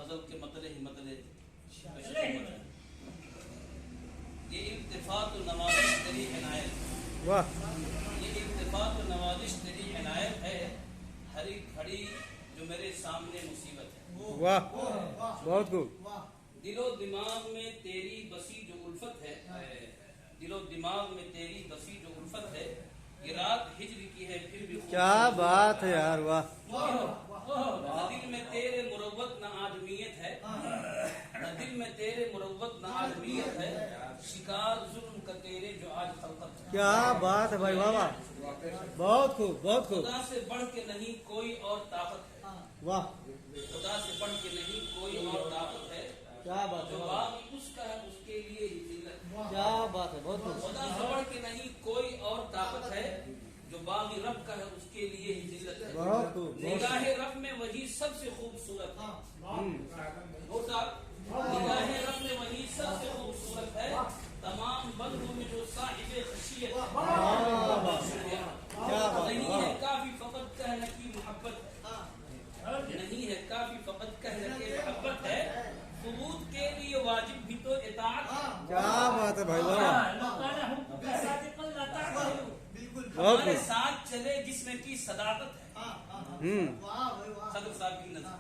غزل کے مطلع ہی مطلع یہ التفات و نوازش تیری عنایت، واہ یہ التفات و نوازش تیری عنایت ہے، ہر ایک گھڑی جو میرے سامنے مصیبت ہے۔ واہ بہت خوب۔ دل و دماغ میں تیری بسی جو الفت ہے، دل و دماغ میں تیری بسی جو الفت ہے، یہ رات ہجر کی ہے پھر بھی کیا بات ہے یار، واہ نہ دل میں تیرے مروت نہ آدمیت ہے، نہ دل میں تیرے مروت نہ آدمیت ہے، شکار ظلم کا تیرے جو آج خلقت ہے۔ کیا بات ہے بھائی، واہ واہ بہت خوب بہت خوب۔ خدا سے بڑھ کے نہیں کوئی اور طاقت ہے، واہ خدا سے بڑھ کے نہیں کوئی اور طاقت ہے، کیا بات ہے، جو باغ اس کا ہے اس کے لیے ہی ذلت ہے۔ کیا بات ہے، بہت خوب۔ خدا سے بڑھ کے نہیں کوئی اور طاقت ہے، جو باغی رب کا ہے اس کے لیے ہی ذلت ہے۔ بہت خوب نگاہ رب میں وہی سب سے خوبصورت ہے، نگاہ رب میں وہی سب سے خوبصورت ہے، تمام بندوں میں جو صاحب خشیت ہے۔ نہیں ہے کافی فقط کہنا کی محبت ہے، نہیں ہے کافی فقط کہنا کی محبت ہے، ثبوت کے لیے واجب بھی تو اطاعت ہے۔ کیا بات ہے بھائی، واہ ہمارے ساتھ چلے جس میں کی صداقت ہے، صدر صاحب کی نظر،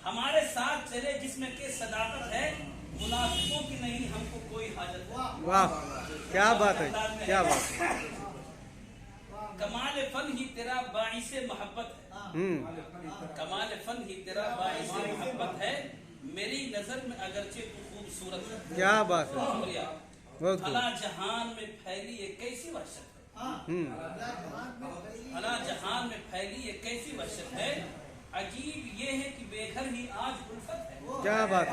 ہمارے ساتھ چلے جس میں کہ صداقت ہے، منافقوں کی نہیں ہم کو کوئی حاجت ہے۔ واہ کیا بات ہے، کیا بات ہے۔ کمال فن ہی تیرا باعث محبت ہے، کمال فن ہی تیرا باعث محبت ہے، میری نظر میں اگرچہ تو خوبصورت ہے۔ کیا بات ہے، شکریہ۔ بہت خوب۔ فلاں جہان میں پھیلی یہ کیسی وحشت ہے، فلاں جہان میں پھیلی یہ کیسی وحشت ہے، عجیب یہ ہے کہ بے گھر ہی آج الفت ہے۔ کیا بات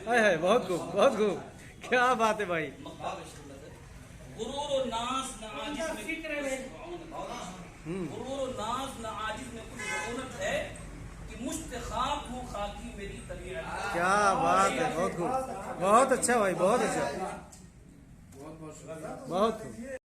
ہے، بہت خوب بہت خوب، کیا بات ہے بھائی۔ غرور و ناز نہ عاجز میں غرور و ناز نہ عاجز میں کچھ رعونت ہے، کہ مشت خاک ہوں خاکی میری طبیعت۔ کیا بات ہے، بہت خوب، بہت اچھا بھائی، بہت اچھا، بہت خوب۔